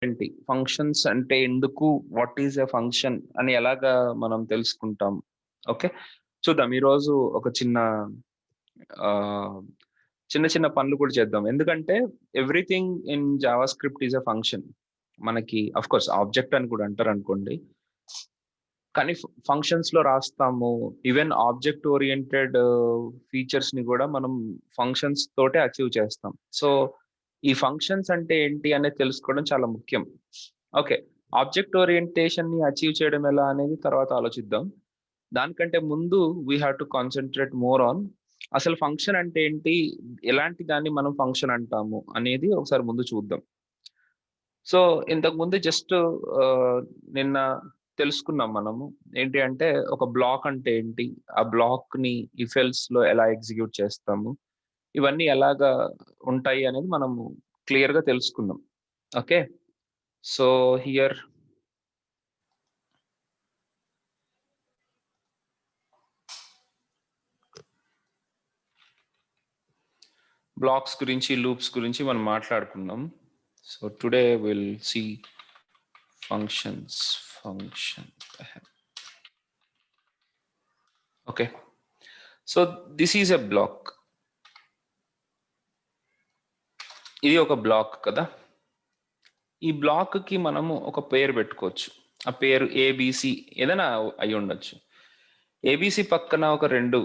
ఏంటి ఫంక్షన్స్ అంటే ఎందుకు, వాట్ ఈజ్ ఎ ఫంక్షన్ అని ఎలాగా మనం తెలుసుకుంటాం. ఓకే, చూద్దాం ఈరోజు ఒక ఆ, చిన్న చిన్న పనులు కూడా చేద్దాం. ఎందుకంటే everything in Java script is a function. మనకి అఫ్ కోర్స్ ఆబ్జెక్ట్ అని కూడా అంటారు అనుకోండి, కానీ ఫంక్షన్స్ లో రాస్తాము. ఈవెన్ ఆబ్జెక్ట్ ఓరియంటెడ్ ఫీచర్స్ ని కూడా మనం ఫంక్షన్స్ తోటే అచీవ్ చేస్తాం. సో ఈ ఫంక్షన్స్ అంటే ఏంటి అనేది తెలుసుకోవడం చాలా ముఖ్యం. ఓకే, ఆబ్జెక్ట్ ఓరియంటేషన్ ని అచీవ్ చేయడం ఎలా అనేది తర్వాత ఆలోచిద్దాం. దానికంటే ముందు we have to concentrate more on అసలు ఫంక్షన్ అంటే ఏంటి, ఎలాంటి దాన్ని మనం ఫంక్షన్ అంటాము అనేది ఒకసారి ముందు చూద్దాం. సో ఇంతకు ముందు జస్ట్ నిన్న తెలుసుకున్నాం మనము. ఏంటి అంటే ఒక బ్లాక్ అంటే ఏంటి, ఆ బ్లాక్ ని ఇఫ్ ఎల్స్ లో ఎలా ఎగ్జిక్యూట్ చేస్తాము, ఇవన్నీ ఎలాగా ఉంటాయి అనేది మనము క్లియర్ గా తెలుసుకున్నాం. ఓకే, సో హియర్ బ్లాక్స్ గురించి, లూప్స్ గురించి మనం మాట్లాడుకున్నాం. So today will see functions. Okay, so this is a block. ఇది ఒక బ్లాక్ కదా. ఈ బ్లాక్ కి మనము ఒక పేరు పెట్టుకోవచ్చు. ఆ పేరు ఏబిసి ఏదైనా అయి ఉండొచ్చు. ఏబిసి పక్కన ఒక 2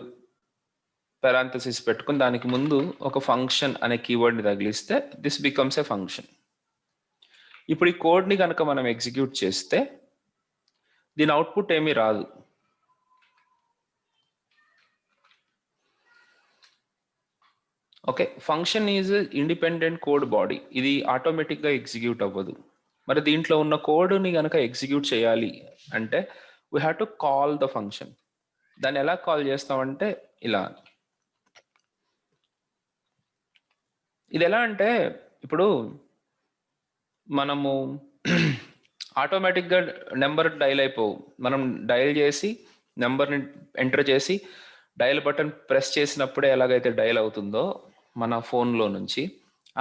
పారాంథసిస్ పెట్టుకుని దానికి ముందు ఒక ఫంక్షన్ అనే కీవర్డ్ ని తగిలిస్తే దిస్ బికమ్స్ ఎ ఫంక్షన్. ఇప్పుడు ఈ కోడ్ ని కనుక మనం ఎగ్జిక్యూట్ చేస్తే దీని అవుట్పుట్ ఏమీ రాదు. Okay, function is independent code body. ఇది ఆటోమేటిక్ గా ఎగ్జిక్యూట్ అవ్వదు. మరి దీంట్లో ఉన్న కోడ్ని కనుక ఎగ్జిక్యూట్ చేయాలి అంటే we have to call the function. దాన్ని ఎలా కాల్ చేస్తామంటే ఇలా. ఇది ఎలా అంటే ఇప్పుడు మనము ఆటోమేటిక్గా నెంబర్ డైల్ అయిపోవు. మనం డయల్ చేసి నెంబర్ని ఎంటర్ చేసి డయల్ బటన్ ప్రెస్ చేసినప్పుడే ఎలాగైతే డయల్ అవుతుందో మన ఫోన్లో నుంచి,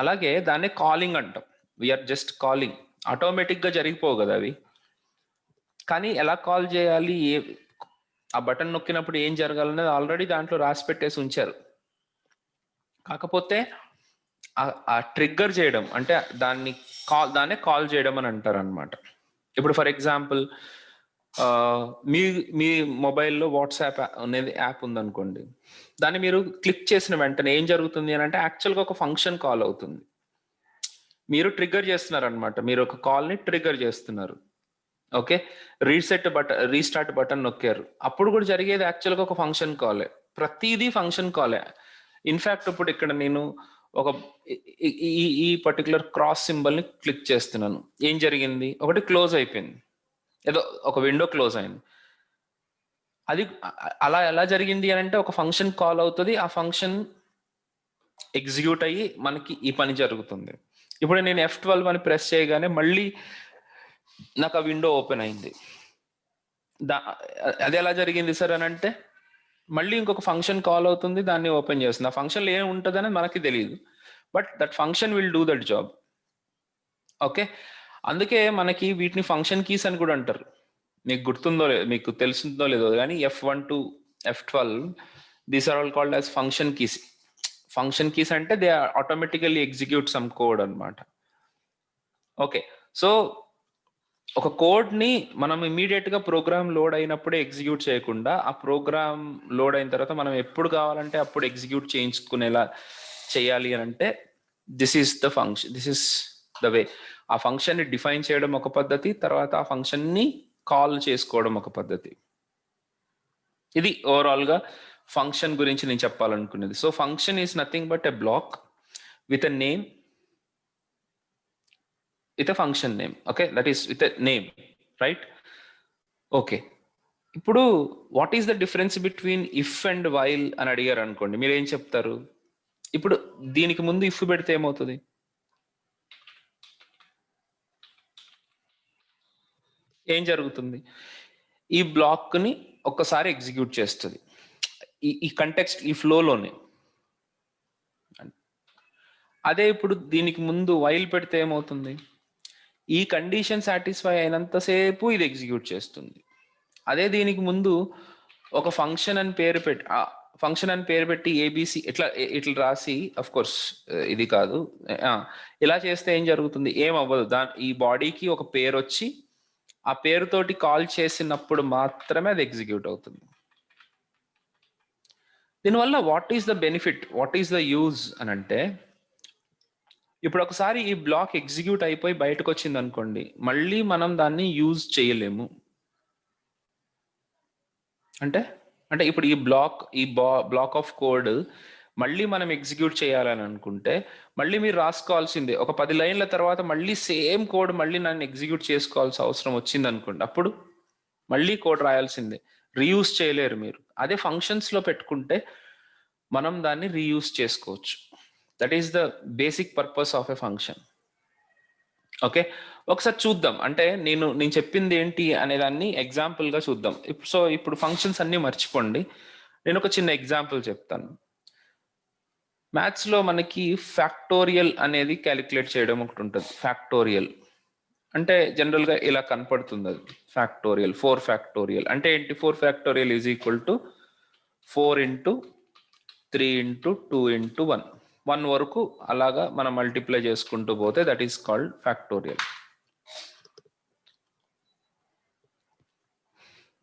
అలాగే దాన్ని కాలింగ్ అంటాం. We're just calling. ఆటోమేటిక్గా జరిగిపోవు కదా అవి. కానీ ఎలా కాల్ చేయాలి, ఆ బటన్ నొక్కినప్పుడు ఏం జరగాలనేది ఆల్రెడీ దాంట్లో రాసి పెట్టేసి ఉంచారు. కాకపోతే ఆ ట్రిగ్గర్ చేయడం అంటే దాన్నే కాల్ చేయడం అని అంటారు అనమాట. ఇప్పుడు ఫర్ ఎగ్జాంపుల్ మీ మీ మొబైల్లో వాట్సాప్ అనేది యాప్ ఉందనుకోండి. దాన్ని మీరు క్లిక్ చేసిన వెంటనే ఏం జరుగుతుంది అని అంటే యాక్చువల్గా ఒక ఫంక్షన్ కాల్ అవుతుంది. మీరు ట్రిగ్గర్ చేస్తున్నారు అనమాట. మీరు ఒక కాల్ని ట్రిగ్గర్ చేస్తున్నారు. ఓకే, రీస్టార్ట్ బటన్ నొక్కారు, అప్పుడు కూడా జరిగేది యాక్చువల్గా ఒక ఫంక్షన్ కాలే. ప్రతిదీ ఫంక్షన్ కాలే. ఇన్ఫాక్ట్ ఇప్పుడు ఇక్కడ నేను ఒక ఈ పర్టికులర్ క్రాస్ సింబల్ని క్లిక్ చేస్తున్నాను. ఏం జరిగింది, ఒకటి క్లోజ్ అయిపోయింది, ఏదో ఒక విండో క్లోజ్ అయింది. అది అలా ఎలా జరిగింది అని అంటే ఒక ఫంక్షన్ కాల్ అవుతుంది, ఆ ఫంక్షన్ ఎగ్జిక్యూట్ అయ్యి మనకి ఈ పని జరుగుతుంది. ఇప్పుడు నేను F12 అని ప్రెస్ చేయగానే మళ్ళీ నాకు ఆ విండో ఓపెన్ అయింది. అది ఎలా జరిగింది సార్ అని అంటే మళ్ళీ ఇంకొక ఫంక్షన్ కాల్ అవుతుంది, దాన్ని ఓపెన్ చేస్తుంది. ఆ ఫంక్షన్లో ఏం ఉంటుందని మనకి తెలియదు, but that function will do that job. Okay, అందుకే మనకి వీటిని ఫంక్షన్ కీస్ అని కూడా అంటారు. మీకు గుర్తుందో లేదో, మీకు తెలుస్తుందో లేదో కానీ F1 to F12 these are all called as function keys. Function keys అంటే they automatically execute some code అనమాట. ఓకే, సో ఒక కోడ్ ని మనం ఇమీడియట్ గా ప్రోగ్రామ్ లోడ్ అయినప్పుడే ఎగ్జిక్యూట్ చేయకుండా ఆ ప్రోగ్రామ్ లోడ్ అయిన తర్వాత మనం ఎప్పుడు కావాలంటే అప్పుడు ఎగ్జిక్యూట్ చేయించుకునేలా చేయాలి అని అంటే this is the function, this is the way. ఆ ఫంక్షన్ ని డిఫైన్ చేయడం ఒక పద్ధతి, తర్వాత ఆ ఫంక్షన్ ని కాల్ చేసుకోవడం ఒక పద్ధతి. ఇది ఓవరాల్ గా ఫంక్షన్ గురించి నేను చెప్పాలనుకునేది. So function is nothing but a block with a name, with a function name. Okay, that is with a name, right? Okay, ఇప్పుడు what is the difference between if and while అని అడిగారు అనుకోండి, మీరు ఏం చెప్తారు? ఇప్పుడు దీనికి ముందు ఇఫ్ పెడితే ఏమవుతుంది? ఏం జరుగుతుంది? ఈ బ్లాక్ ని ఒక్కసారి ఎగ్జిక్యూట్ చేస్తుంది ఈ కంటెక్స్ట్, ఈ ఫ్లోలోనే. అదే ఇప్పుడు దీనికి ముందు వైల్ పెడితే ఏమవుతుంది? ఈ కండిషన్ సాటిస్ఫై అయినంతసేపు ఇది ఎగ్జిక్యూట్ చేస్తుంది. అదే దీనికి ముందు ఒక ఫంక్షన్ అని పేరు పెట్టి ఏబిసి ఇట్లా రాసి, అఫ్ కోర్స్ ఇది కాదు, ఇలా చేస్తే ఏం జరుగుతుంది, ఏం అవ్వదు. ఈ బాడీకి ఒక పేరు వచ్చి ఆ పేరుతోటి కాల్ చేసినప్పుడు మాత్రమే అది ఎగ్జిక్యూట్ అవుతుంది. దీనివల్ల what is the benefit, what is the use అని అంటే, ఇప్పుడు ఒకసారి ఈ బ్లాక్ ఎగ్జిక్యూట్ అయిపోయి బయటకు వచ్చింది అనుకోండి, మళ్ళీ మనం దాన్ని యూజ్ చేయలేము. అంటే ఇప్పుడు ఈ బ్లాక్ ఆఫ్ కోడ్ మళ్ళీ మనం ఎగ్జిక్యూట్ చేయాలని అనుకుంటే మళ్ళీ మీరు రాసుకోవాల్సిందే. ఒక 10 లైన్ల తర్వాత మళ్ళీ సేమ్ కోడ్ మళ్ళీ నన్ను ఎగ్జిక్యూట్ చేసుకోవాల్సిన అవసరం వచ్చింది అనుకోండి, అప్పుడు మళ్ళీ కోడ్ రాయాల్సిందే. రీయూజ్ చేయలేరు మీరు. అదే ఫంక్షన్స్లో పెట్టుకుంటే మనం దాన్ని రీయూజ్ చేసుకోవచ్చు. That is the basic purpose of a function. Okay, ఒకసారి చూద్దాం. అంటే నేను చెప్పింది ఏంటి అనే దాన్ని ఎగ్జాంపుల్గా చూద్దాం. సో ఇప్పుడు ఫంక్షన్స్ అన్నీ మర్చిపోండి, నేను ఒక చిన్న ఎగ్జాంపుల్ చెప్తాను. మ్యాథ్స్లో మనకి ఫ్యాక్టోరియల్ అనేది క్యాలిక్యులేట్ చేయడం ఒకటి ఉంటుంది. ఫ్యాక్టోరియల్ అంటే జనరల్గా ఇలా కనపడుతుంది. అది ఫ్యాక్టోరియల్, 4 ఫ్యాక్టోరియల్ అంటే ఏంటి? 4 factorial is equal to 4 into 3 into 2 into 1 వరకు అలాగా మనం మల్టిప్లై చేసుకుంటూ పోతే దట్ ఈస్ కాల్డ్ ఫ్యాక్టోరియల్.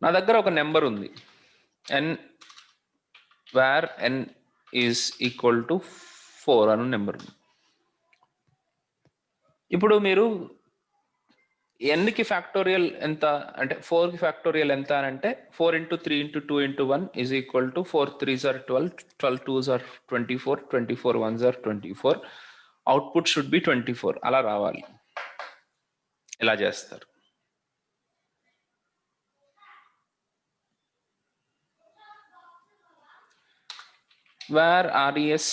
నా దగ్గర ఒక నెంబర్ ఉంది n, where n is equal to 4 అను నెంబర్ ఉంది. ఇప్పుడు మీరు nకి ఫ్యాక్టోరియల్ ఎంత అంటే 4కి ఫ్యాక్టోరియల్ ఎంత అని అంటే 4 into 3 into 2 into 1 is equal to 4 3s are 12, 12 2s are 24, 24 1s are 24. Output should be 24. అలా రావాలి. ఎలా చేస్తారు? Where res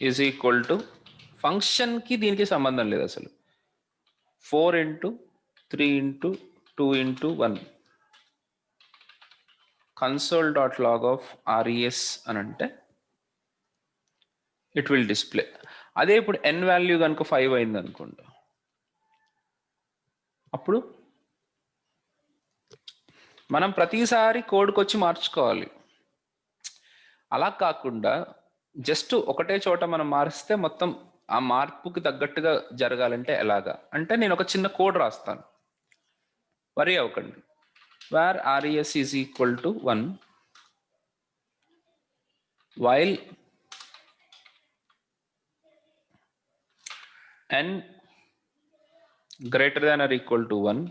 is equal to ఫంక్షన్కి దీనికి సంబంధం లేదు అసలు. 4 into 3 into 2 into 1 console.log of res అని అంటే ఇట్ విల్ డిస్ప్లే. అదే ఇప్పుడు n వాల్యూ కనుక 5 అయింది అనుకోండి, అప్పుడు మనం ప్రతిసారి కోడ్కి వచ్చి మార్చుకోవాలి. అలా కాకుండా జస్ట్ ఒకటే చోట మనం మారిస్తే మొత్తం ఆ మార్పుకి తగ్గట్టుగా జరగాలంటే ఎలాగా అంటే, నేను ఒక చిన్న కోడ్ రాస్తాను, వరీ అవ్వకండి. Where res is equal to 1 while n greater than or equal to 1,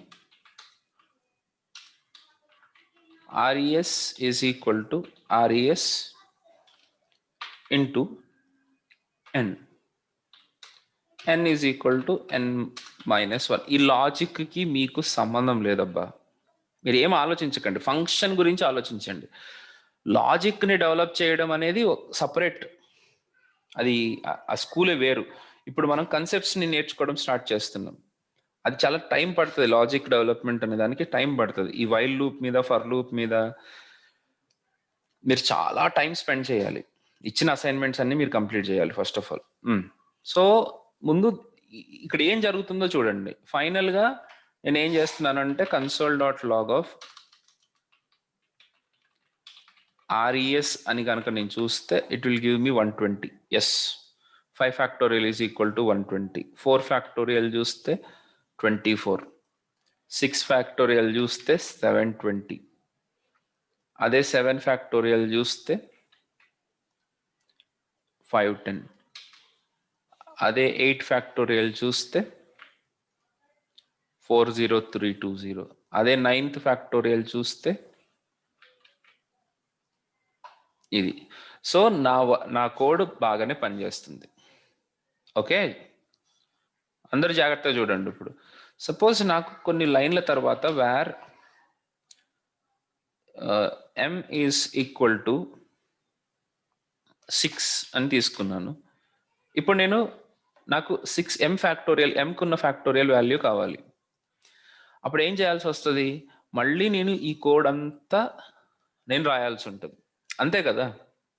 res is equal to res into n is equal to n minus 1. ఈ లాజిక్కి మీకు సంబంధం లేదబ్బా, మీరు ఏం ఆలోచించకండి, ఫంక్షన్ గురించి ఆలోచించండి. లాజిక్ని డెవలప్ చేయడం అనేది సపరేట్, అది ఆ స్కూలే వేరు. ఇప్పుడు మనం కన్సెప్ట్స్ని నేర్చుకోవడం స్టార్ట్ చేస్తున్నాం, అది చాలా టైం పడుతుంది. లాజిక్ డెవలప్మెంట్ అనే దానికి టైం పడుతుంది. ఈ వైల్ లూప్ మీద, ఫర్ లూప్ మీద మీరు చాలా టైం స్పెండ్ చేయాలి. ఇచ్చిన అసైన్మెంట్స్ అన్ని మీరు కంప్లీట్ చేయాలి ఫస్ట్ ఆఫ్ ఆల్. సో ముందు ఇక్కడ ఏం జరుగుతుందో చూడండి. ఫైనల్గా నేను ఏం చేస్తున్నానంటే console.log of res అని కనుక నేను చూస్తే it will give me 120. Yes, 5 factorial is equal to 120. 4 factorial చూస్తే 24, 6 ఫ్యాక్టోరియల్ చూస్తే 720, అదే 7 ఫ్యాక్టోరియల్ చూస్తే 510, అదే 8 ఫ్యాక్టోరియల్ చూస్తే 40320, అదే 9th ఫ్యాక్టోరియల్ చూస్తే ఇది. సో నా కోడ్ బాగానే పనిచేస్తుంది. ఓకే, అందరు జాగ్రత్తగా చూడండి. ఇప్పుడు సపోజ్ నాకు కొన్ని లైన్ల తర్వాత where m is equal to 6 అని తీసుకున్నాను. ఇప్పుడు నాకు 6m ఫ్యాక్టోరియల్, mకున్న ఫ్యాక్టోరియల్ వాల్యూ కావాలి. అప్పుడు ఏం చేయాల్సి వస్తుంది? మళ్ళీ నేను ఈ కోడ్ అంతా నేను రాయాల్సి ఉంటుంది, అంతే కదా.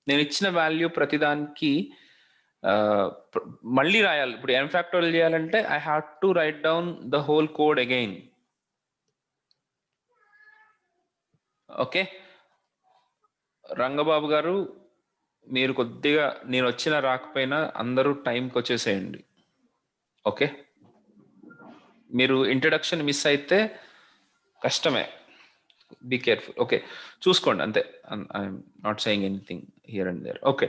నేను ఇచ్చిన వాల్యూ ప్రతిదానికి మళ్ళీ రాయాలి. ఇప్పుడు n ఫ్యాక్టోరియల్ చేయాలంటే I have to right down the whole code again. Okay, Rangababu గారు మీరు కొద్దిగా నేను వచ్చినా రాకపోయినా అందరూ టైంకి వచ్చేసేయండి. ఓకే, మీరు ఇంట్రడక్షన్ మిస్ అయితే కష్టమే. Be careful. ఓకే, చూసుకోండి అంతే. I'm not saying anything here and there. Okay,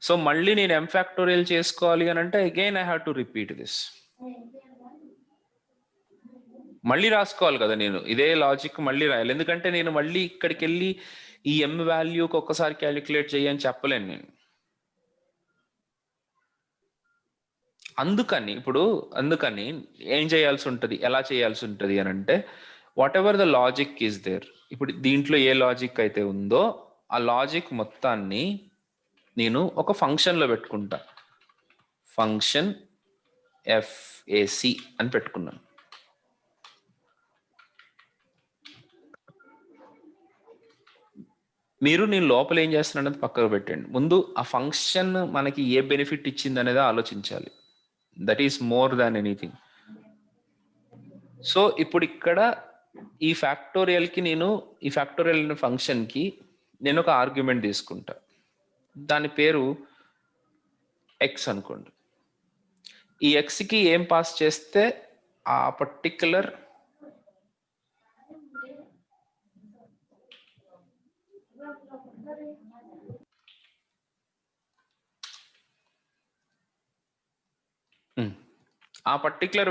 so మళ్ళీ నేను m ఫ్యాక్టోరియల్ చేసుకోవాలి అని అంటే again I have to repeat this. మళ్ళీ రాసుకోవాలి కదా, నేను ఇదే లాజిక్ మళ్ళీ రాయాలి. ఎందుకంటే నేను మళ్ళీ ఇక్కడికి వెళ్ళి ఈ m వాల్యూకి ఒక్కసారి క్యాలిక్యులేట్ చేయని చెప్పలేను నేను. అందుకని ఏం చేయాల్సి ఉంటుంది, ఎలా చేయాల్సి ఉంటుంది అని అంటే whatever the logic is there. ఇప్పుడు దీంట్లో ఏ లాజిక్ అయితే ఉందో ఆ లాజిక్ మొత్తాన్ని నేను ఒక ఫంక్షన్లో పెట్టుకుంటా. ఫంక్షన్ ఎఫ్ఏసి అని పెట్టుకున్నాను. మీరు నేను లోపల ఏం చేస్తున్నాను అనేది పక్కకు పెట్టండి. ముందు ఆ ఫంక్షన్ మనకి ఏ బెనిఫిట్ ఇచ్చింది అనేది ఆలోచించాలి. That is more than anything. So ఇప్పుడు ఇక్కడ ఈ ఫ్యాక్టోరియల్కి ఈ ఫ్యాక్టోరియల్ ఫంక్షన్కి నేను ఒక ఆర్గ్యుమెంట్ తీసుకుంటా. దాని పేరు ఎక్స్ అనుకోండి. ఈ ఎక్స్కి ఏం పాస్ చేస్తే ఆ పర్టిక్యులర్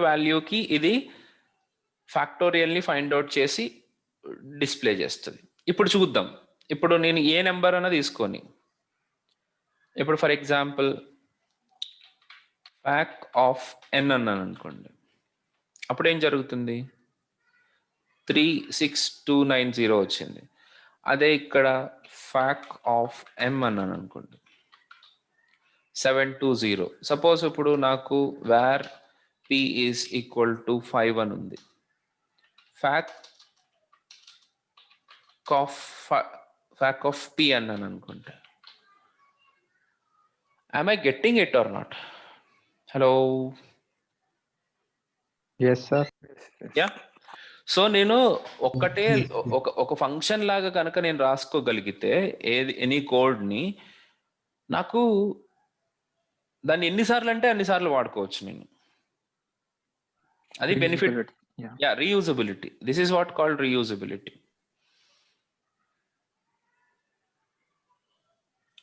వాల్యూకి ఇది ఫ్యాక్టోరియల్ని ఫైండ్ అవుట్ చేసి డిస్ప్లే చేస్తుంది. ఇప్పుడు చూద్దాం. ఇప్పుడు నేను ఏ నెంబర్ అన్న తీసుకొని, ఇప్పుడు ఫర్ ఎగ్జాంపుల్ ఫ్యాక్ ఆఫ్ ఎన్ అన్నాను అనుకోండి, అప్పుడు ఏం జరుగుతుంది? 36290 వచ్చింది. అదే ఇక్కడ ఫ్యాక్ ఆఫ్ ఎం అన్నాను అనుకోండి, 720. సపోజ్ ఇప్పుడు నాకు where p is equal to 5 అని ఉంది. ఫ్యాక్ ఆఫ్ p అన్నాను అనుకుంటా. am I getting it or not? Hello? Yes, sir. Yeah. So నేను ఒక ఫంక్షన్ లాగా కనుక నేను రాసుకోగలిగితే ఎనీ కోడ్ని, నాకు దాన్ని ఎన్నిసార్లు అంటే అన్నిసార్లు వాడుకోవచ్చు నేను. అది benefit. Yeah, reusability. This is what called reusability.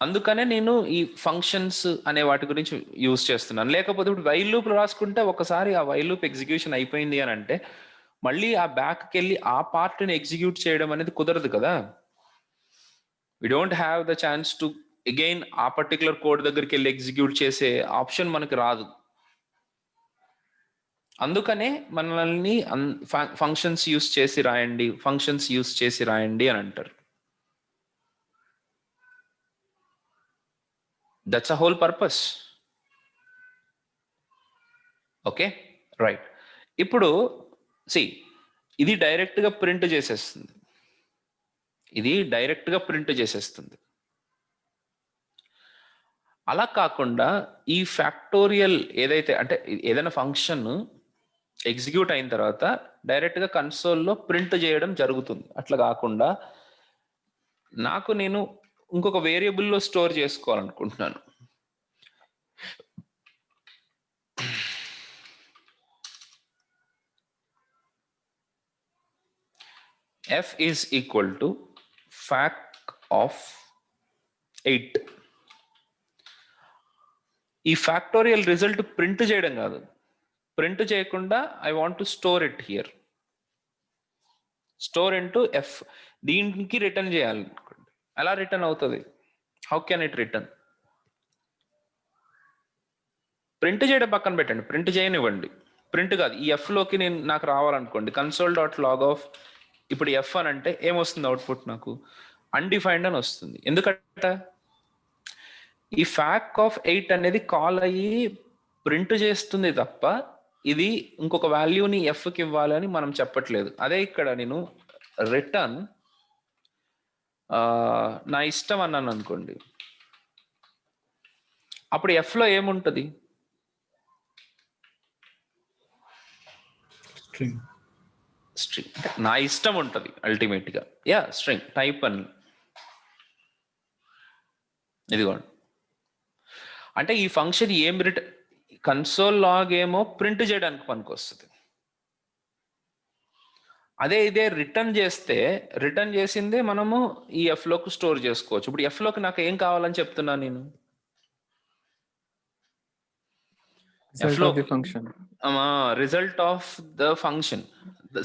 అందుకనే నేను ఈ ఫంక్షన్స్ అనే వాటి గురించి యూజ్ చేస్తున్నాను. లేకపోతే ఇప్పుడు వైల్ లూప్ రాసుకుంటే ఒకసారి ఆ వైల్ లూప్ ఎగ్జిక్యూషన్ అయిపోయింది అని అంటే మళ్ళీ ఆ బ్యాక్కి వెళ్ళి ఆ పార్ట్ని ఎగ్జిక్యూట్ చేయడం అనేది కుదరదు కదా. We don't have the chance to again ఆ పర్టికులర్ కోడ్ దగ్గరికి వెళ్ళి ఎగ్జిక్యూట్ చేసే ఆప్షన్ మనకు రాదు. అందుకనే మనల్ని ఫంక్షన్స్ యూజ్ చేసి రాయండి అని అంటారు. That's a whole purpose. Okay, right. ఇప్పుడు ఇది డైరెక్ట్గా ప్రింట్ చేసేస్తుంది. అలా కాకుండా ఈ ఫ్యాక్టోరియల్ ఏదైతే అంటే ఏదైనా ఫంక్షన్ ఎగ్జిక్యూట్ అయిన తర్వాత డైరెక్ట్గా కన్సోల్లో ప్రింట్ చేయడం జరుగుతుంది. అట్లా కాకుండా నేను ఇంకొక వేరియబుల్లో స్టోర్ చేసుకోవాలనుకుంటున్నాను. f is equal to fac of 8. ఈ ఫ్యాక్టోరియల్ రిజల్ట్ ప్రింట్ చేయడం కాదు, ప్రింట్ చేయకుండా I want to store it here. Store into F. దీనికి రిటర్న్ చేయాలనుకోండి. ఎలా రిటర్న్ అవుతుంది? How can it return? Print చేయడం పక్కన పెట్టండి, ప్రింట్ చేయనివ్వండి. ప్రింట్ కాదు, ఈ ఎఫ్లోకి నాకు రావాలనుకోండి. Console dot log of. ఇప్పుడు ఎఫ్ అని అంటే ఏమొస్తుంది అవుట్పుట్? నాకు అన్డిఫైన్డ్ అని వస్తుంది. ఎందుకంటే ఈ ఫ్యాక్ ఆఫ్ 8 అనేది కాల్ అయ్యి ప్రింట్ చేస్తుంది తప్ప ఇది ఇంకొక వాల్యూని ఎఫ్కి ఇవ్వాలని మనం చెప్పట్లేదు. అదే ఇక్కడ నేను రిటర్న్ నా ఇష్టం అన్నాను అనుకోండి, అప్పుడు ఎఫ్ లో ఏముంటది? స్ట్రింగ్. స్ట్రింగ్ అంటే నా ఇష్టం ఉంటుంది అల్టిమేట్ గా. యా, స్ట్రింగ్ టైప్ అని. ఇదిగోండి, అంటే ఈ ఫంక్షన్ ఏం కన్సోల్ లాగ్ ఏమో ప్రింట్ చేయడానికి పనికొస్తుంది. అదే ఇదే రిటర్న్ చేస్తే, రిటర్న్ చేసిందే మనము ఈ ఎఫ్ లోకి స్టోర్ చేసుకోవచ్చు. ఇప్పుడు ఎఫ్ లోకి నాకు ఏం కావాలని చెప్తున్నా నేను? ఎఫ్ లో result of the function.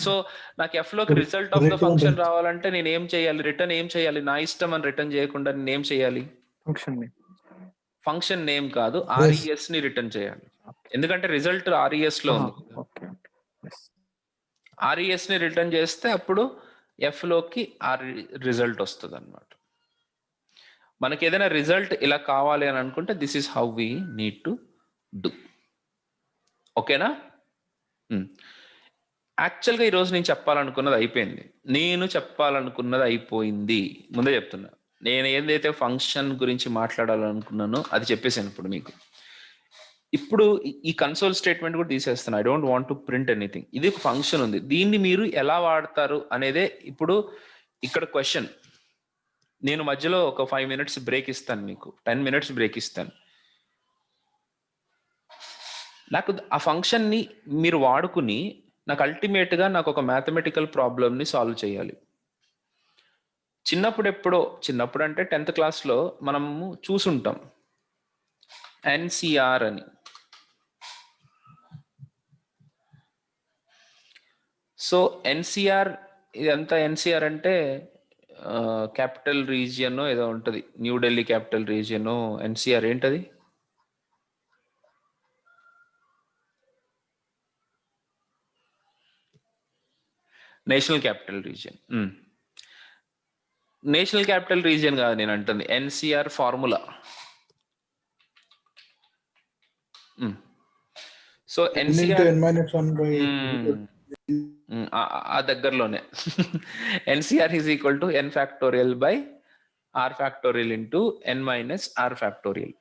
So నాకు ఎఫ్ లోకి రిజల్ట్ ఆఫ్ ద ఫంక్షన్ రావాలంటే నేను ఏం చేయాలి? రిటర్న్ ఏం చేయాలి? నా ఇష్టం అని రిటర్న్ చేయకుండా నేను ఏం చేయాలి? ఫంక్షన్ నేమ్ కాదు, ఆర్ఈఎస్ ని రిటర్న్ చేయాలి. ఎందుకంటే రిజల్ట్ ఆర్ఈఎస్ లో ఉంది. ఆర్ఈఎస్ ని రిటర్న్ చేస్తే అప్పుడు ఎఫ్ లోకి ఆ రిజల్ట్ వస్తుంది అనమాట. మనకి ఏదైనా రిజల్ట్ ఇలా కావాలి అని అనుకుంటే this is how we need to do. ఓకేనా? యాక్చువల్గా ఈరోజు నేను చెప్పాలనుకున్నది అయిపోయింది. ముందే చెప్తున్నా, నేను ఏదైతే ఫంక్షన్ గురించి మాట్లాడాలనుకున్నానో అది చెప్పేసాను ఇప్పుడు మీకు. ఇప్పుడు ఈ కన్సోల్ స్టేట్మెంట్ కూడా తీసేస్తాను. I don't want to print anything. ఇది ఒక ఫంక్షన్ ఉంది, దీన్ని మీరు ఎలా వాడతారు అనేదే ఇప్పుడు ఇక్కడ క్వశ్చన్. నేను మధ్యలో ఒక 5 minutes బ్రేక్ ఇస్తాను, మీకు 10 minutes బ్రేక్ ఇస్తాను. నాకు ఆ ఫంక్షన్ని మీరు వాడుకుని నాకు అల్టిమేట్గా నాకు ఒక మ్యాథమెటికల్ ప్రాబ్లమ్ని సాల్వ్ చేయాలి. చిన్నప్పుడు అంటే 10th క్లాస్లో మనము చూసుంటాం ఎన్సిఆర్ అని. సో ఎన్సిఆర్, ఇదంతా ఎన్సిఆర్ అంటే క్యాపిటల్ రీజియన్ ఏదో ఉంటుంది, న్యూఢిల్లీ క్యాపిటల్ రీజియన్. ఎన్సిఆర్ ఏంటది? National capital region. National capital region కాదు నేను అంటుంది, ఎన్సిఆర్ ఫార్ములా. సో ఎన్సిఆర్ ఆ దగ్గరలోనే NCR is equal to N factorial by R factorial into N minus R factorial.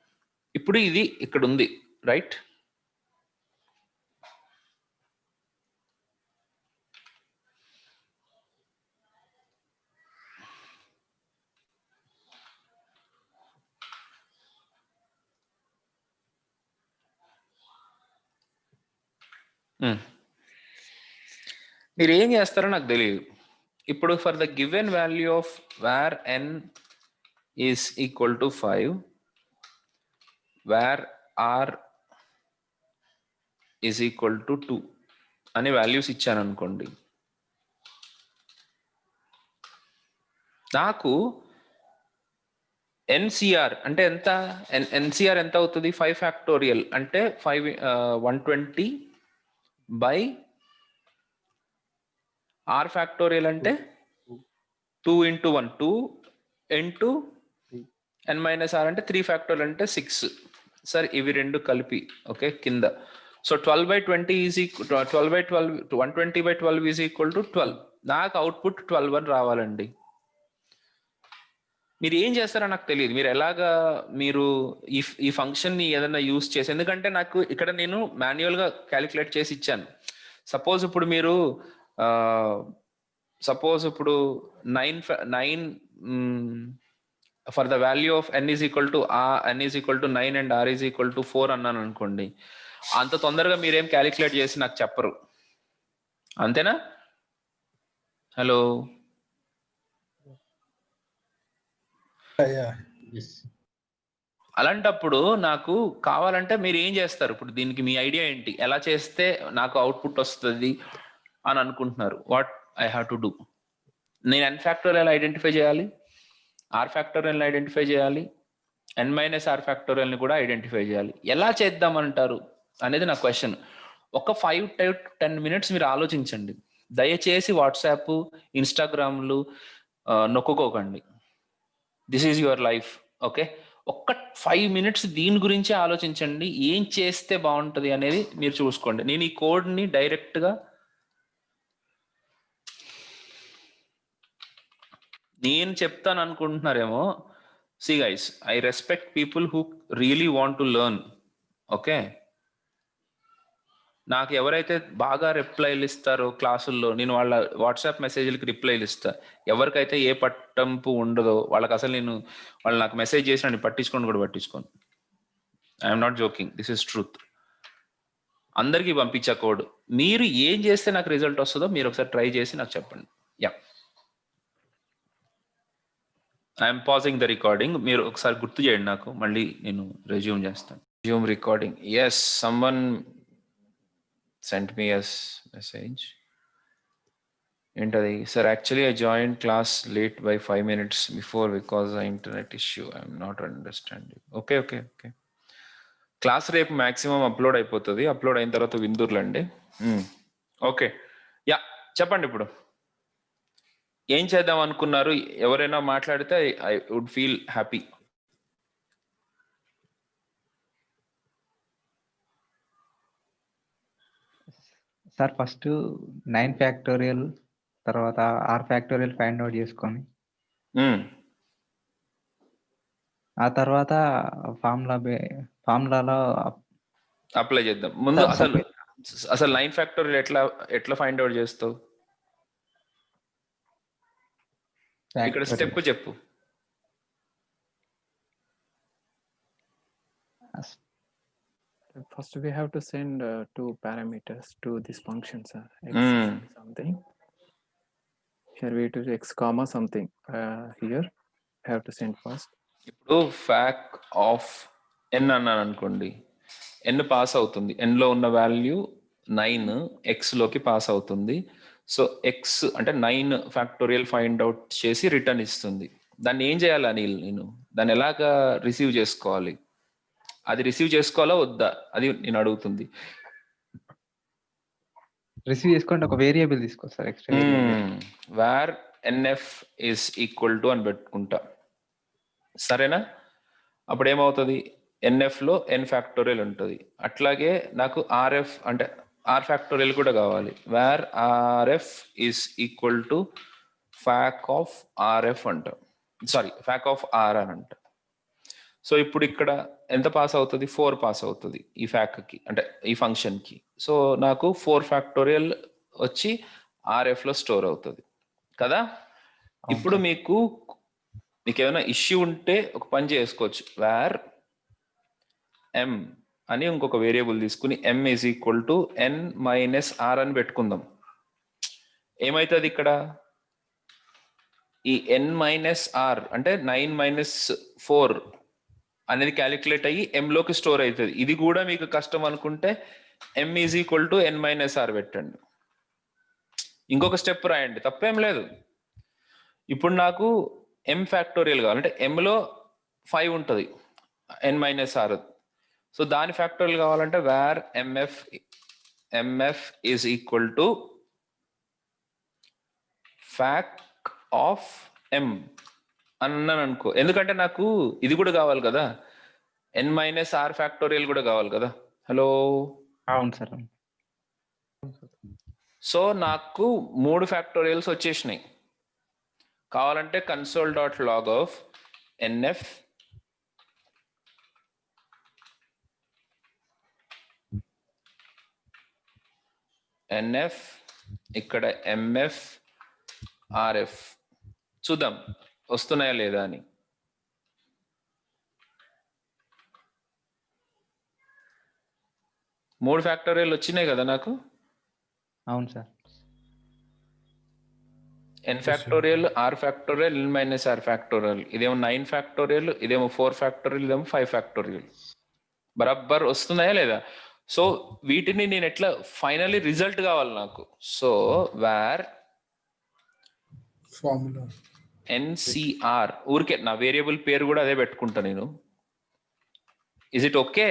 ఇప్పుడు ఇది ఇక్కడ ఉంది, రైట్? మీరు ఏం చేస్తారో నాకు తెలియదు. ఇప్పుడు for the given value of where N is equal to 5, where R is equal to 2 అని వాల్యూస్ ఇచ్చాను అనుకోండి, నాకు ఎన్సిఆర్ అంటే ఎంత? ఎన్సిఆర్ ఎంత అవుతుంది? 5 ఫ్యాక్టోరియల్ అంటే 120 బై ఆర్ ఫ్యాక్టోరియల్ అంటే 2 into 1, 2 into N minus R అంటే 3 ఫ్యాక్టోరియల్ అంటే 6. సార్ ఇవి రెండు కలిపి ఓకే కింద. So 12/20 is equal 12/12 120/12 is equal to 12. నాకు అవుట్పుట్ 12 అని రావాలండి. మీరు ఏం చేస్తారో నాకు తెలియదు. మీరు ఎలాగా మీరు ఈ ఫంక్షన్ని ఏదైనా యూస్ చేసి, ఎందుకంటే నాకు ఇక్కడ నేను మాన్యువల్గా క్యాలిక్యులేట్ చేసి ఇచ్చాను. సపోజ్ ఇప్పుడు మీరు ఇప్పుడు 9 for the value of N is equal to N is equal to 9 and R is equal to 4 అన్నాను అనుకోండి, అంత తొందరగా మీరేం క్యాలిక్యులేట్ చేసి నాకు చెప్పరు, అంతేనా? హలో, అలాంటప్పుడు నాకు కావాలంటే మీరు ఏం చేస్తారు? ఇప్పుడు దీనికి మీ ఐడియా ఏంటి? ఎలా చేస్తే నాకు అవుట్పుట్ వస్తుంది అని అనుకుంటున్నారు? What I have to do? నేను ఎన్ ఫ్యాక్టోరియల్ ఐడెంటిఫై చేయాలి, ఆర్ ఫ్యాక్టోరియల్ ఐడెంటిఫై చేయాలి, ఎన్ మైనస్ ఆర్ ఫ్యాక్టోరియల్ని కూడా ఐడెంటిఫై చేయాలి. ఎలా చేద్దామంటారు అనేది నా క్వశ్చన్. ఒక 5 to 10 minutes మీరు ఆలోచించండి. దయచేసి వాట్సాప్, ఇన్స్టాగ్రామ్లు నొక్కుకోకండి. This is your life, okay? ఒక్క 5 minutes దీని గురించి ఆలోచించండి. ఏం చేస్తే బాగుంటుంది అనేది మీరు చూసుకోండి. నేను ఈ కోడ్ని డైరెక్ట్గా నేను చెప్తాను అనుకుంటున్నారేమో, See guys, I respect people who really want to learn. Okay, నాకు ఎవరైతే బాగా రిప్లైలు ఇస్తారో క్లాసుల్లో, నేను వాళ్ళ వాట్సాప్ మెసేజ్లకి రిప్లైలు ఇస్తా. ఎవరికైతే ఏ పట్టింపు ఉండదో వాళ్ళకి అసలు వాళ్ళు నాకు మెసేజ్ చేసి నన్ను పట్టించుకోను. I'm not joking, this is truth. అందరికీ పంపించా కోడ్. మీరు ఏం చేస్తే నాకు రిజల్ట్ వస్తుందో మీరు ఒకసారి ట్రై చేసి నాకు చెప్పండి. Yeah, I'm pausing the recording. మీరు ఒకసారి గుర్తు చేయండి నాకు, మళ్ళీ నేను రెజ్యూమ్ చేస్తాను. Resume recording. Yes, someone sent me S message. ఏంటది? Sir actually I join class late by 5 minutes before because internet issue. I'm not understanding. Okay okay okay, class రేపు మ్యాక్సిమం అప్లోడ్ అయిపోతుంది. అప్లోడ్ అయిన తర్వాత విందుర్లండి. Okay, yeah చెప్పండి. ఇప్పుడు ఏం చేద్దాం అనుకున్నారు? ఎవరైనా మాట్లాడితే I would feel happy. Sir first 9 factorial తర్వాత R ఫ్యాక్టోరియల్ ఫైండ్ అవుట్ చేసుకొని ఆ తర్వాత ఫార్ములాలో అప్లై చేద్దాం. ముందు అసలు 9 ఫ్యాక్టోరియల్ ఎట్లా ఫైండ్ అవుట్ చేస్తావు? ఇక్కడ స్టెప్ చెప్పు. First we have to send two parameters to this function, sir. X something. Here we to x comma something. Here we have to send first. ఇప్పుడు ఫ్యాక్ ఆఫ్ n అన్నాను అనుకోండి, n pass అవుతుంది. n లో ఉన్న value 9 x లోకి pass అవుతుంది. So x అంటే 9 factorial find out చేసి రిటర్న్ ఇస్తుంది. దాన్ని ఏం చేయాలి అనిల్? నేను దాన్ని ఎలాగా రిసీవ్ చేసుకోవాలి? అది రిసీవ్ చేసుకోవాలా వద్దా అది నేను అడుగుతుంది. రిసీవ్ చేసుకోండి, ఒక వేరియబుల్ తీసుకోవాలి sir. Extra where nf is equal to అని పెట్టుకుంటా, సరేనా? అప్పుడు ఏమవుతుంది? nf లో n ఫ్యాక్టోరియల్ ఉంటుంది. అట్లాగే నాకు rf అంటే r ఫ్యాక్టోరియల్ కూడా కావాలి. Where rf is equal to fact of rf అంట, సారీ ఫ్యాక్ ఆఫ్ r అని అంట. సో ఇప్పుడు ఇక్కడ ఎంత పాస్ అవుతుంది? 4 పాస్ అవుతుంది ఈ ఫ్యాక్కి, అంటే ఈ ఫంక్షన్కి. సో నాకు 4 ఫ్యాక్టోరియల్ వచ్చి RF లో స్టోర్ అవుతుంది కదా. ఇప్పుడు మీకు ఏమైనా ఇష్యూ ఉంటే ఒక పని చేసుకోవచ్చు. వేర్ m అని ఇంకొక వేరియబుల్ తీసుకుని m is equal to n minus r అని పెట్టుకుందాం. ఏమవుతుంది ఇక్కడ? ఈ n మైనస్ r అంటే 9 మైనస్ 4 అనేది క్యాలిక్యులేట్ అయ్యి m లోకి స్టోర్ అవుతుంది. ఇది కూడా మీకు కష్టం అనుకుంటే m is equal to n minus r పెట్టండి. ఇంకొక స్టెప్ రాయండి, తప్పేం లేదు. ఇప్పుడు నాకు m ఫ్యాక్టోరియల్ కావాలంటే m లో 5 ఉంటుంది, n మైనస్ r. సో దాని ఫ్యాక్టోరియల్ కావాలంటే where mf is equal to fact of m అన్నాను అనుకో. ఎందుకంటే నాకు ఇది కూడా కావాలి కదా, n మైనస్ r ఫ్యాక్టోరియల్ కూడా కావాలి కదా. హలో, అవును సార్. సో నాకు 3 ఫ్యాక్టోరియల్స్ వచ్చేసినాయి. కావాలంటే console dot log of nf ఇక్కడ mf rf చూద్దాం వస్తున్నాయా లేదా అని. మూడు ఫ్యాక్టోరియల్ వచ్చినాయి కదా నాకు. అవును sir. n factorial, r factorial, n minus r factorial. ఇదేమో 9 ఫ్యాక్టోరియల్, ఇదేమో 4 ఫ్యాక్టోరియల్, ఇదేమో 5 ఫ్యాక్టోరియల్. బరాబర్ వస్తున్నాయా లేదా? సో వీటిని నేను ఎట్లా ఫైనల్లీ రిజల్ట్ కావాలి నాకు. సో వేర్ ఫార్ములా NCR, ఊరికే నా వేరియబుల్ పేరు కూడా అదే పెట్టుకుంటా నేను. Is it okay?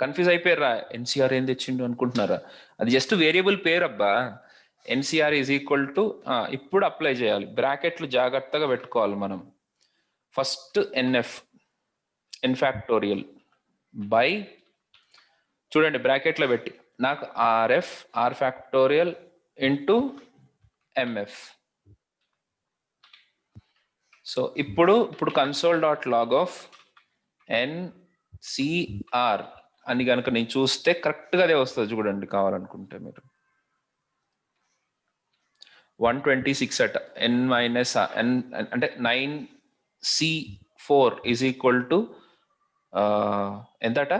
కన్ఫ్యూజ్ అయిపోయారా? NCR ఏం తెచ్చిండు అనుకుంటున్నారా? అది జస్ట్ వేరియబుల్ పేరు అబ్బా. NCR ఈజ్ ఈక్వల్ టు, ఇప్పుడు అప్లై చేయాలి. బ్రాకెట్లు జాగ్రత్తగా పెట్టుకోవాలి మనం. First NF, n factorial by, చూడండి బ్రాకెట్లో పెట్టి, నాకు RF, R factorial into MF. So ఇప్పుడు console.log ఆఫ్ NCR అని కనుక నేను చూస్తే కరెక్ట్గా అదే వస్తుంది చూడండి కావాలనుకుంటే మీరు 126 అట n మైనస్ n అంటే 9C4 ఈజ్ ఈక్వల్ టు ఎంతట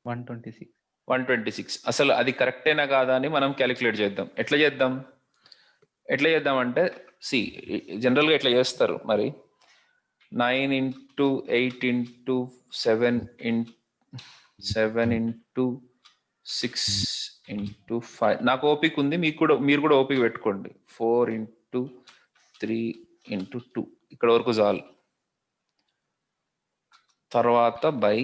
126. అసలు అది కరెక్టేనా కాదా అని మనం క్యాలిక్యులేట్ చేద్దాం. ఎట్లా చేద్దాం అంటే జనరల్గా ఎట్లా చేస్తారు మరి 9 into 8 into 7 into 6 into 5. నాకు ఓపిక ఉంది, మీరు కూడా ఓపిక పెట్టుకోండి. 4 into 3 into 2 ఇక్కడ వరకు చాలు. తర్వాత బై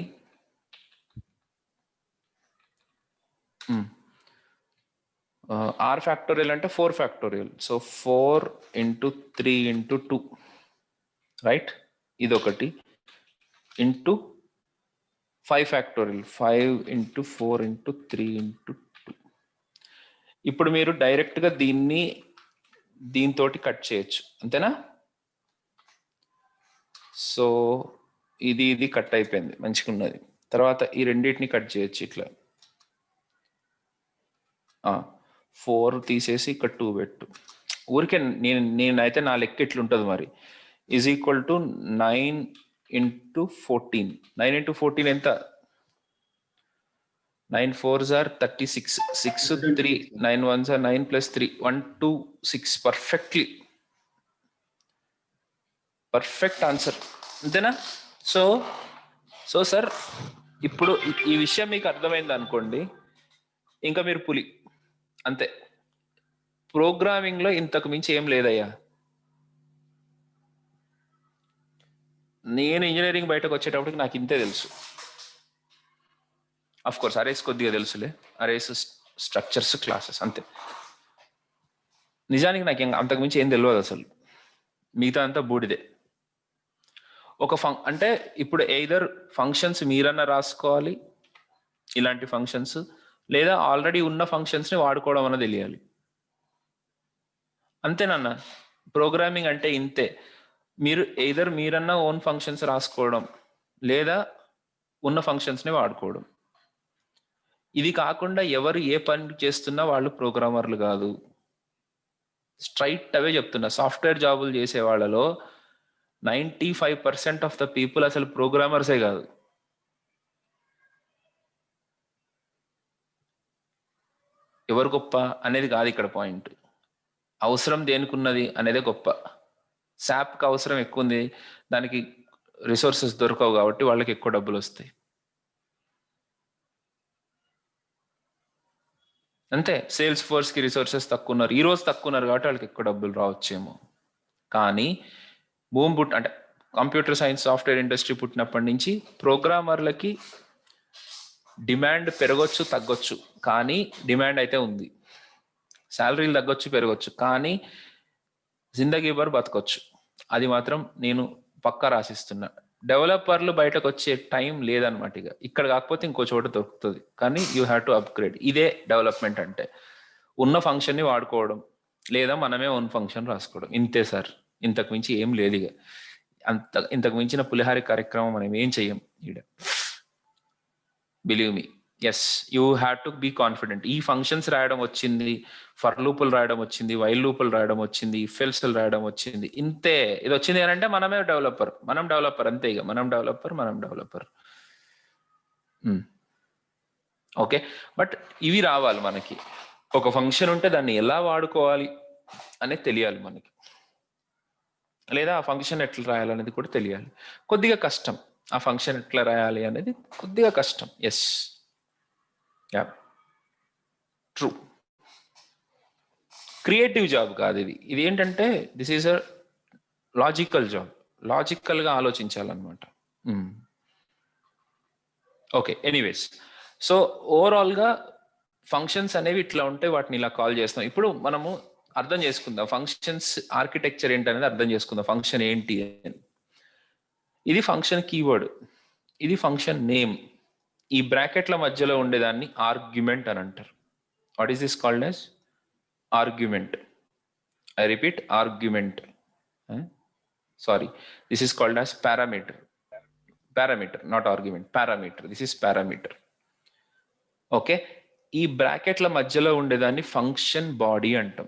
ఆర్ ఫ్యాక్టోరియల్ అంటే 4 factorial. So 4 into 3 into 2 right, ఇదొకటి into 5 factorial 5 into 4 into 3 into 2. ఇప్పుడు మీరు డైరెక్ట్గా దీంతో కట్ చేయొచ్చు, అంతేనా? సో ఇది కట్ అయిపోయింది, మంచిగా ఉన్నది. తర్వాత ఈ రెండింటిని కట్ చేయొచ్చు ఇట్లా. 4 తీసేసి ఇక్కడ 2 పెట్టు. ఊరికే నేనైతే నా లెక్క ఎట్లుంటుంది మరి, is equal to 9 into 14. 9 into 14 ఎంత? 9 4s are 36. 6 3 9 1s are 9 plus 3 1 2 6. Perfect answer, అంతేనా? సో సార్ ఇప్పుడు ఈ విషయం మీకు అర్థమైంది అనుకోండి, ఇంకా మీరు పులి అంతే. ప్రోగ్రామింగ్లో ఇంతకు మించి ఏం లేదయ్యా. నేను ఇంజనీరింగ్ బయటకు వచ్చేటప్పటికి నాకు ఇంతే తెలుసు. అఫ్ కోర్స్ అరేస్ కొద్దిగా తెలుసులే, అరేస్ స్ట్రక్చర్స్ క్లాసెస్ అంతే. నిజానికి నాకు అంతకు మించి ఏం తెలియదు అసలు, మిగతా అంతా బూడిదే. అంటే ఇప్పుడు ఎయిదర్ ఫంక్షన్స్ మీరన్నా రాసుకోవాలి ఇలాంటి ఫంక్షన్స్, లేదా ఆల్రెడీ ఉన్న ఫంక్షన్స్ని వాడుకోవడం అన్న తెలియాలి, అంతేనన్న. ప్రోగ్రామింగ్ అంటే ఇంతే. మీరన్నా ఓన్ ఫంక్షన్స్ రాసుకోవడం, లేదా ఉన్న ఫంక్షన్స్ని వాడుకోవడం. ఇది కాకుండా ఎవరు ఏ పని చేస్తున్నా వాళ్ళు ప్రోగ్రామర్లు కాదు. స్ట్రైట్ అవే చెప్తున్నా, సాఫ్ట్వేర్ జాబులు చేసే వాళ్ళలో 95% ఆఫ్ ద పీపుల్ అసలు ప్రోగ్రామర్సే కాదు. ఎవరు గొప్ప అనేది కాదు ఇక్కడ పాయింట్, అవసరం దేనికున్నది అనేదే గొప్ప. శాప్కి అవసరం ఎక్కువ ఉంది, దానికి రిసోర్సెస్ దొరకవు కాబట్టి వాళ్ళకి ఎక్కువ డబ్బులు వస్తాయి, అంతే. సేల్స్ ఫోర్స్కి రిసోర్సెస్ తక్కువ ఉన్నారు, ఈరోజు తక్కువ ఉన్నారు కాబట్టి వాళ్ళకి ఎక్కువ డబ్బులు రావచ్చేమో. కానీ అంటే కంప్యూటర్ సైన్స్ సాఫ్ట్వేర్ ఇండస్ట్రీ పుట్టినప్పటి నుంచి ప్రోగ్రామర్లకి డిమాండ్ పెరగొచ్చు తగ్గొచ్చు, కానీ డిమాండ్ అయితే ఉంది. శాలరీలు తగ్గొచ్చు పెరగొచ్చు, కానీ జిందగీ భర్ బతకొచ్చు, అది మాత్రం నేను పక్కా రాసిస్తున్నా. డెవలపర్లు బయటకు వచ్చే టైం లేదనమాట. ఇక్కడ కాకపోతే ఇంకో చోట దొరుకుతుంది, కానీ యూ హ్యావ్ టు అప్గ్రేడ్. ఇదే డెవలప్మెంట్ అంటే, ఉన్న ఫంక్షన్ని వాడుకోవడం, లేదా మనమే ఓన్ ఫంక్షన్ రాసుకోవడం, ఇంతే సార్. ఇంతకు మించి ఏం లేదు. ఇంతకు మించిన పులిహారి కార్యక్రమం మనం ఏం చెయ్యం ఈడ. Believe me, yes, you have to be confident. ఈ ఫంక్షన్స్ రాయడం వచ్చింది, ఫర్ లూపులు రాయడం వచ్చింది, వైల్ లూపులు రాయడం వచ్చింది, ఇఫ్ ఎల్స్ రాయడం వచ్చింది, ఇంతే. ఇది వచ్చింది అని అంటే మనం డెవలపర్ అంతే. ఇక మనం డెవలపర్. ఓకే, బట్ ఇవి రావాలి మనకి. ఒక ఫంక్షన్ ఉంటే దాన్ని ఎలా వాడుకోవాలి అనేది తెలియాలి మనకి, లేదా ఆ ఫంక్షన్ ఎట్లా రాయాలనేది కూడా తెలియాలి. కొద్దిగా కష్టం, ఆ ఫంక్షన్ ఎట్లా రాయాలి అనేది కొద్దిగా కష్టం. Yes, ya, true. Creative job కాదు ఇది. ఇది ఏంటంటే this is a logical job. లాజికల్గా ఆలోచించాలన్నమాట. ఓకే, ఎనీవేస్, సో ఓవరాల్గా ఫంక్షన్స్ అనేవి ఇట్లా ఉంటే వాటిని ఇలా కాల్ చేస్తాం. ఇప్పుడు మనము అర్థం చేసుకుందాం ఫంక్షన్స్ ఆర్కిటెక్చర్ ఏంటనేది అర్థం చేసుకుందాం. ఫంక్షన్ ఏంటి అని. ఇది ఫంక్షన్ కీవర్డ్, ఇది ఫంక్షన్ నేమ్. ఈ బ్రాకెట్ల మధ్యలో ఉండేదాన్ని ఆర్గ్యుమెంట్ అని అంటారు. What is this called as? Argument. I repeat, argument. Sorry, this is called as parameter. Parameter, not argument. Parameter. This is parameter. Okay, ఈ బ్రాకెట్ల మధ్యలో ఉండేదాన్ని ఫంక్షన్ బాడీ అంటాం.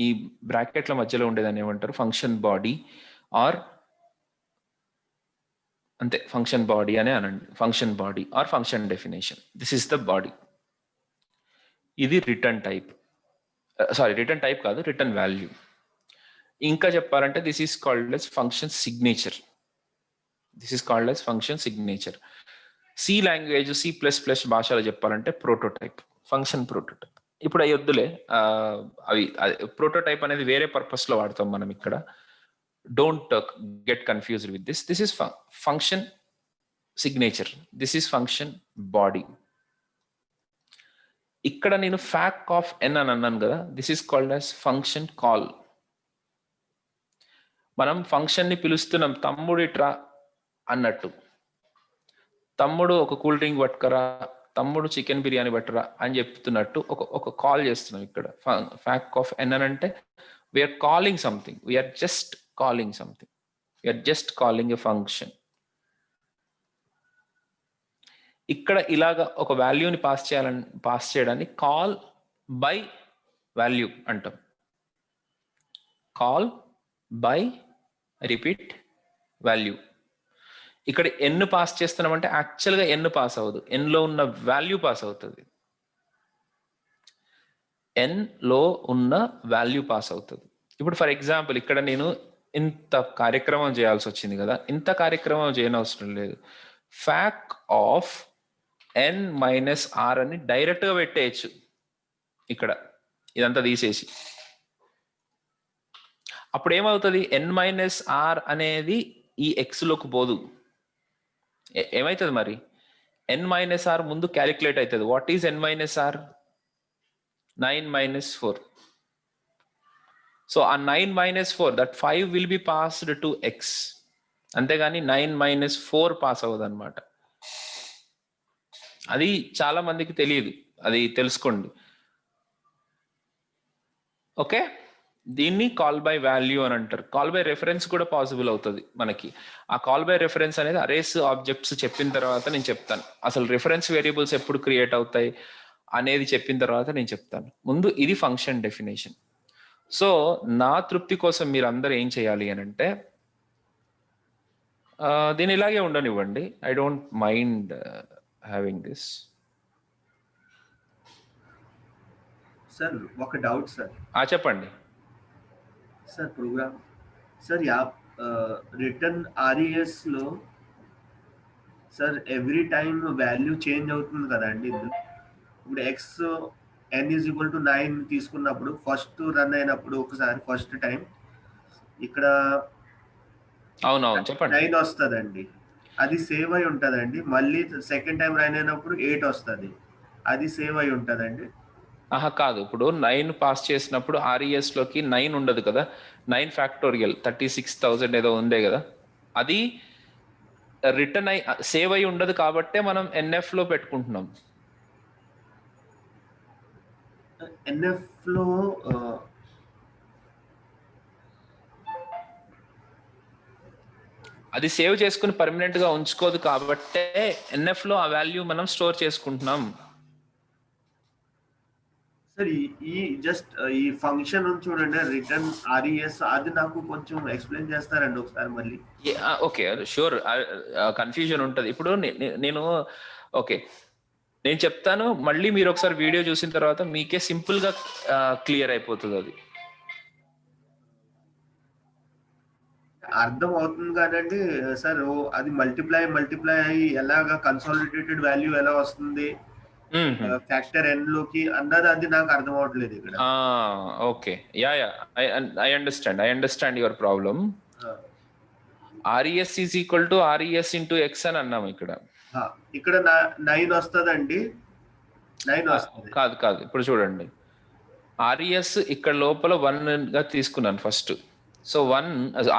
ఈ బ్రాకెట్ల మధ్యలో ఉండేదాన్ని ఏమంటారు? ఫంక్షన్ బాడీ ఆర్ అంతే, ఫంక్షన్ బాడీ అనే అనండి. Function body or function definition. This is the body. ఇది return type. Sorry, return type కాదు, రిటర్న్ వాల్యూ. ఇంకా చెప్పాలంటే this is called as function signature. This is called as function signature. C language, C++ భాషలో చెప్పాలంటే prototype, function prototype. ఇప్పుడు అవి వద్దులే, అవి ప్రోటోటైప్ అనేది వేరే పర్పస్ లో వాడతాం మనం ఇక్కడ. Don't get confused with this. This is function signature, this is function body. ఇక్కడ నేను ఫ్యాక్ ఆఫ్ ఎన్ అని అన్నాను కదా, this is called as function call. మనం ఫంక్షన్ ని పిలుస్తున్నాం, తమ్ముడు ఇట్రా అన్నట్టు. తమ్ముడు ఒక కూల్ డ్రింక్ పట్టుకరా, తమ్ముడు చికెన్ బిర్యానీ పట్టురా అని చెప్తున్నట్టు ఒక కాల్ చేస్తున్నాం ఇక్కడ. ఫ్యాక్ ఆఫ్ ఎన్ అని అంటే we're calling something, we're just calling something, we're just calling a function. ఇక్కడ ఇలాగా ఒక వాల్యూని పాస్ చేయడాన్ని కాల్ బై వాల్యూ అంటాం. Call by repeat value. ఇక్కడ ఎన్ పాస్ చేస్తున్నామంటే యాక్చువల్గా ఎన్ పాస్ అవ్వదు, ఎన్ లో ఉన్న వాల్యూ పాస్ అవుతుంది. ఎన్ లో ఉన్న వాల్యూ పాస్ అవుతుంది. ఇప్పుడు ఫర్ ఎగ్జాంపుల్ ఇక్కడ నేను ఇంత కార్యక్రమం చేయాల్సి వచ్చింది కదా, ఇంత కార్యక్రమం చేయనవసరం లేదు. ఫ్యాక్ ఆఫ్ n - r అని డైరెక్ట్ గా పెట్టేయచ్చు ఇక్కడ, ఇదంతా తీసేసి. అప్పుడు ఏమవుతుంది? n - r అనేది ఈ x లోకి పోదు. ఏమవుతుంది మరి? n - r ముందు క్యాలిక్యులేట్ అవుతుంది. What is n - r? 9 - 4. So ఆ 9 - 4, that 5 will be passed to x. అంతేగాని 9 - 4 పాస్ అవ్వదు అనమాట. అది చాలా మందికి తెలియదు, అది తెలుసుకోండి. ఓకే, దీన్ని కాల్ బై వాల్యూ అని అంటారు. కాల్ బై రెఫరెన్స్ కూడా పాసిబుల్ అవుతుంది మనకి. ఆ కాల్ బై రెఫరెన్స్ అనేది అరేస్ ఆబ్జెక్ట్స్ చెప్పిన తర్వాత నేను చెప్తాను. అసలు రెఫరెన్స్ వేరియబుల్స్ ఎప్పుడు క్రియేట్ అవుతాయి అనేది చెప్పిన తర్వాత నేను చెప్తాను. ముందు ఇది ఫంక్షన్ డెఫినేషన్. సో నా తృప్తి కోసం మీరు అందరూ ఏం చేయాలి అని అంటే, దీన్ని ఇలాగే ఉండనివ్వండి. I don't mind having this. Sir ఒక డౌట్ సార్. చెప్పండి sir. Program sir, return RES లో sir every time value change అవుతుంది కదా అండి. ఇప్పుడు n=9 తీసుకున్నప్పుడు ఫస్ట్ రన్ అయినప్పుడు ఒకసారి ఫస్ట్ టైం ఇక్కడ అవునవును చెప్పండి 9 వస్తుందండి. అది సేవ్ అయి ఉంటుందండి. మళ్ళీ సెకండ్ టైం రన్ అయినప్పుడు 8 వస్తుంది. అది సేవ్ అయి ఉంటుందండి. కాదు, ఇప్పుడు 9 పాస్ చేసినప్పుడు RES లోకి 9 ఉండదు కదా, 9 ఫ్యాక్టోరియల్ 36,000 ఏదో ఉందే కదా, అది రిటర్న్ అయి సేవ్ అయి ఉండదు కాబట్టే మనం NF లో పెట్టుకుంటున్నాం. NF లో అది సేవ్ చేసుకుని పర్మనెంట్ గా ఉంచుకోదు కాబట్టే NF లో ఆ వాల్యూ మనం స్టోర్ చేసుకుంటున్నాం. సార్ ఈ జస్ట్ ఈ ఫంక్షన్ చూడండి, రిటర్న్ RES, అది నాకు కొంచెం ఎక్స్ప్లెయిన్ చేస్తారండి ఒకసారి మళ్ళీ? ఓకే షూర్, కన్ఫ్యూజన్ ఉంటుంది. ఇప్పుడు నేను ఓకే నేను చెప్తాను, మళ్ళీ మీరు ఒకసారి వీడియో చూసిన తర్వాత మీకే సింపుల్ గా క్లియర్ అయిపోతుంది. అది అర్థం అవుతుంది కానండి సార్. అది మల్టిప్లై అయ్యి ఎలాగా కన్సాలిడేటెడ్ వాల్యూ ఎలా వస్తుంది ఫ్యాక్టర్ n లోకి అన్నది, అది నాకు అర్థం అవట్లేదు ఇక్కడ. Okay, I understand your problem. RES is equal to RES into x అని అన్నాము ఇక్కడ. ఇక్కడ 9 వస్తుందండి. 9 వస్తుంది. కాదు, ఇప్పుడు చూడండి, RES ఇక్కడ లోపల 1 గా తీసుకున్నాను first. So 1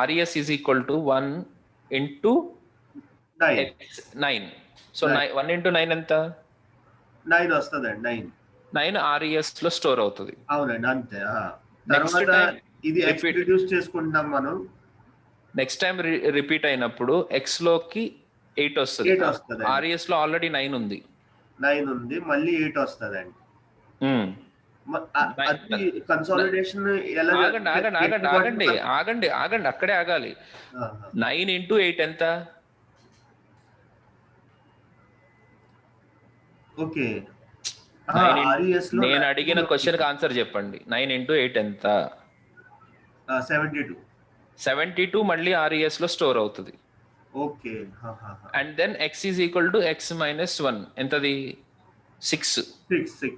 RES is equal to 1 into 9. So 1 into 9 ఎంత? 9 వస్తుందండి. 9 RES లో స్టోర్ అవుతుంది. అవునండి, అంతే. నెక్స్ట్ ఇది x Repeat. రిడ్యూస్ చేసుకుంటాం మనం. నెక్స్ట్ టైం రిపీట్ అయినప్పుడు ఎక్స్ లోకి 8 వస్తుంది. 8 వస్తదండి. ఆర్ఈఎస్ లో ఆల్రెడీ 9 ఉంది. 9 ఉంది, మళ్ళీ 8 వస్తదండి. మ్మ్. అది కన్సాలిడేషన్ ఎలా ఆగండి ఆగండి ఆగండి ఆగండి ఆగండి ఆగండి అక్కడే ఆగాలి. 9 into 8 ఎంత? ఓకే. నేను అడిగిన క్వశ్చన్ కి ఆన్సర్ చెప్పండి. 9 into 8 ఎంత? 72. 72 మళ్ళీ ఆర్ఈఎస్ లో స్టోర్ అవుతుంది. Okay. And then X is equal to X minus 1 ఎంతది? 6. 6.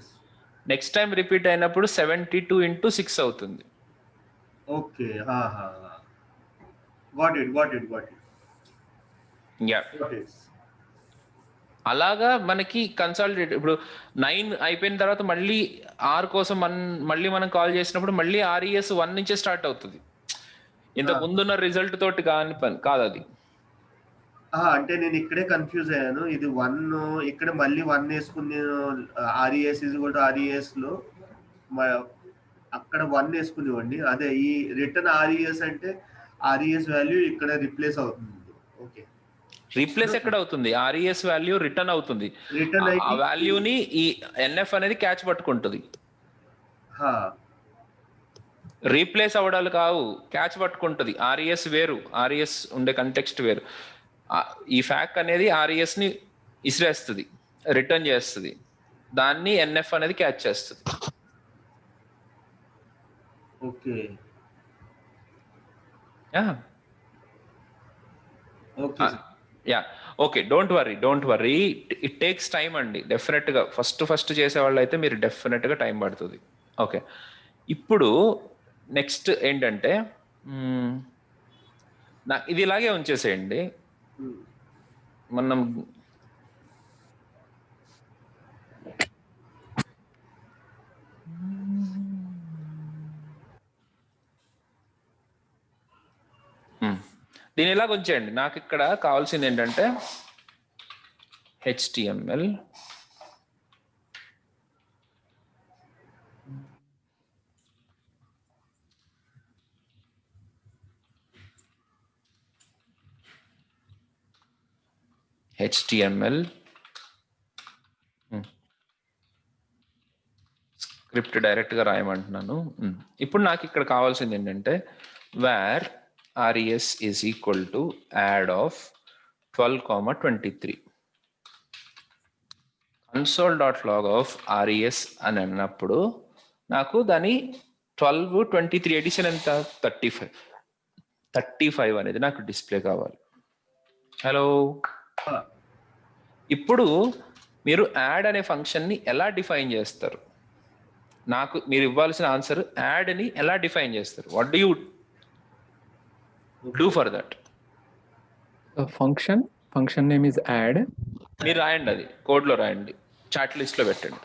నెక్స్ట్ టైం రిపీట్ అయినప్పుడు 72 into 6 అవుతుంది. ఓకే. Got it. యా, అలాగా మనకి కన్సాలిడేట్. ఇప్పుడు 9 అయిపోయిన తర్వాత మళ్ళీ ఆర్ కోసం మళ్ళీ మనం కాల్ చేసినప్పుడు మళ్ళీ ఆర్ఈఎస్ 1 నుంచే స్టార్ట్ అవుతుంది. ఇంత ముందున్న రిజల్ట్ తోటి కాని పని కాదు అది. అంటే నేను ఇక్కడే కన్ఫ్యూజ్ అయ్యాను. ఇది 1 ఇక్కడ మళ్ళీ 1 వేసుకుని RES is equal to RES లో అక్కడ 1 వేసుకునివ్వండి. అదే ఈ రిటర్న్ ఆర్ఈఎస్ అంటే ఆర్ఈఎస్ వాల్యూ ఇక్కడ రిప్లేస్ అవుతుంది. ఓకే, రీప్లేస్ ఎక్కడ అవుతుంది? ఆర్ఈఎస్ వాల్యూ రిటర్న్ అవుతుంది. ఆ వాల్యూని ఈ ఎన్ఎఫ్ అనేది క్యాచ్ పట్టుకుంటుంది. రీప్లేస్ అవడాలు కావు, క్యాచ్ పట్టుకుంటుంది. ఆర్ఈఎస్ వేరు, ఆర్ఈఎస్ ఉండే కంటెక్స్ట్ వేరు. ఈ ఫ్యాక్ అనేది ఆర్ఈఎస్ ని ఇసిరేస్తుంది, రిటర్న్ చేస్తుంది. దాన్ని ఎన్ఎఫ్ అనేది క్యాచ్ చేస్తుంది. Okay. Yeah, okay. Don't worry, it takes time అండి. డెఫినెట్ గా ఫస్ట్ చేసే వాళ్ళు అయితే మీరు డెఫినెట్ గా టైం పడుతుంది. ఓకే, ఇప్పుడు నెక్స్ట్ ఏంటంటే ఇది ఇలాగే ఉంచేసేయండి. మనం దీని ఇలాగ ఉంచేయండి. నాకు ఇక్కడ కావాల్సింది ఏంటంటే HTML స్క్రిప్ట్ డైరెక్ట్ గా రాయమంటున్నాను. ఇప్పుడు నాకు ఇక్కడ కావాల్సింది ఏంటంటే wear RES is equal to add of 12,23. console.log of RES అని అన్నప్పుడు నాకు దాని 12, 23 ఎడిషన్ ఎంత? 35 అనేది నాకు డిస్ప్లే కావాలి. హలో, ఇప్పుడు మీరు యాడ్ అనే ఫంక్షన్ ని ఎలా డిఫైన్ చేస్తారు? నాకు మీరు ఇవ్వాల్సిన ఆన్సర్ యాడ్ ని ఎలా డిఫైన్ చేస్తారు? What do you do for that? The function name is add. మీరు రాయండి, అది కోడ్ లో రాయండి, చాట్ లిస్ట్ లో పెట్టండి.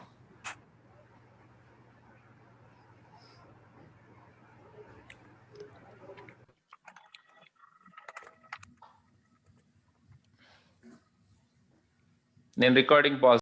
నేను రికార్డింగ్ పాజ్